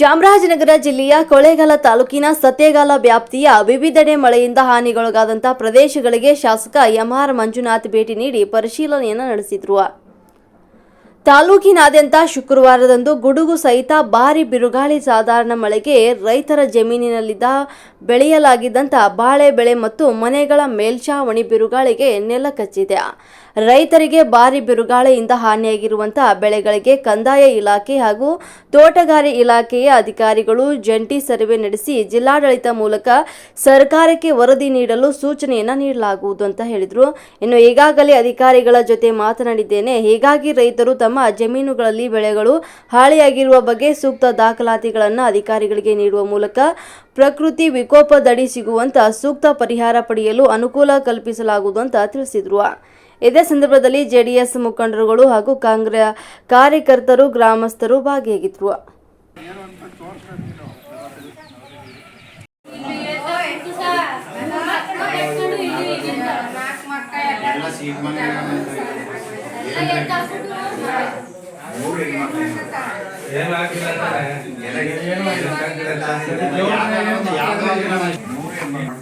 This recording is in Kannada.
ಚಾಮರಾಜನಗರ ಜಿಲ್ಲೆಯ ಕೊಳ್ಳೇಗಾಲ ತಾಲೂಕಿನ ಸತ್ತೇಗಾಲ ವ್ಯಾಪ್ತಿಯ ವಿವಿಧೆಡೆ ಮಳೆಯಿಂದ ಹಾನಿಗೊಳಗಾದಂತಹ ಪ್ರದೇಶಗಳಿಗೆ ಶಾಸಕ ಎಂಆರ್ ಮಂಜುನಾಥ್ ಭೇಟಿ ನೀಡಿ ಪರಿಶೀಲನೆಯನ್ನು ನಡೆಸಿದರು. ತಾಲೂಕಿನಾದ್ಯಂತ ಶುಕ್ರವಾರದಂದು ಗುಡುಗು ಸಹಿತ ಭಾರೀ ಬಿರುಗಾಳಿ ಸಾಧಾರಣ ಮಳೆಗೆ ರೈತರ ಜಮೀನಿನಲ್ಲಿದ್ದ ಬೆಳೆಯಲಾಗಿದ್ದಂಥ ಬಾಳೆ ಬೆಳೆ ಮತ್ತು ಮನೆಗಳ ಮೇಲ್ಛಾವಣಿ ಬಿರುಗಾಳಿಗೆ ನೆಲಕಚ್ಚಿದೆ. ರೈತರಿಗೆ ಭಾರೀ ಬಿರುಗಾಳಿಯಿಂದ ಹಾನಿಯಾಗಿರುವಂತಹ ಬೆಳೆಗಳಿಗೆ ಕಂದಾಯ ಇಲಾಖೆ ಹಾಗೂ ತೋಟಗಾರಿಕೆ ಇಲಾಖೆಯ ಅಧಿಕಾರಿಗಳು ಜಂಟಿ ಸರ್ವೆ ನಡೆಸಿ ಜಿಲ್ಲಾಡಳಿತ ಮೂಲಕ ಸರ್ಕಾರಕ್ಕೆ ವರದಿ ನೀಡಲು ಸೂಚನೆಯನ್ನು ನೀಡಲಾಗುವುದು ಅಂತ ಹೇಳಿದರು. ಇನ್ನು ಈಗಾಗಲೇ ಅಧಿಕಾರಿಗಳ ಜೊತೆ ಮಾತನಾಡಿದ್ದೇನೆ. ಹೀಗಾಗಿ ರೈತರು ತಮ್ಮ ಜಮೀನುಗಳಲ್ಲಿ ಬೆಳೆಗಳು ಹಾನಿಯಾಗಿರುವ ಬಗ್ಗೆ ಸೂಕ್ತ ದಾಖಲಾತಿಗಳನ್ನು ಅಧಿಕಾರಿಗಳಿಗೆ ನೀಡುವ ಮೂಲಕ ಪ್ರಕೃತಿ ವಿಕೋಪದಡಿ ಸಿಗುವಂತ ಸೂಕ್ತ ಪರಿಹಾರ ಪಡೆಯಲು ಅನುಕೂಲ ಕಲ್ಪಿಸಲಾಗುವುದು ಅಂತ ತಿಳಿಸಿದರು. ಇದೇ ಸಂದರ್ಭದಲ್ಲಿ ಜೆಡಿಎಸ್ ಮುಖಂಡರುಗಳು ಹಾಗೂ ಕಾಂಗ್ರೆಸ್ ಕಾರ್ಯಕರ್ತರು ಗ್ರಾಮಸ್ಥರು ಭಾಗಿಯಾಗಿದ್ದರು. ಏನು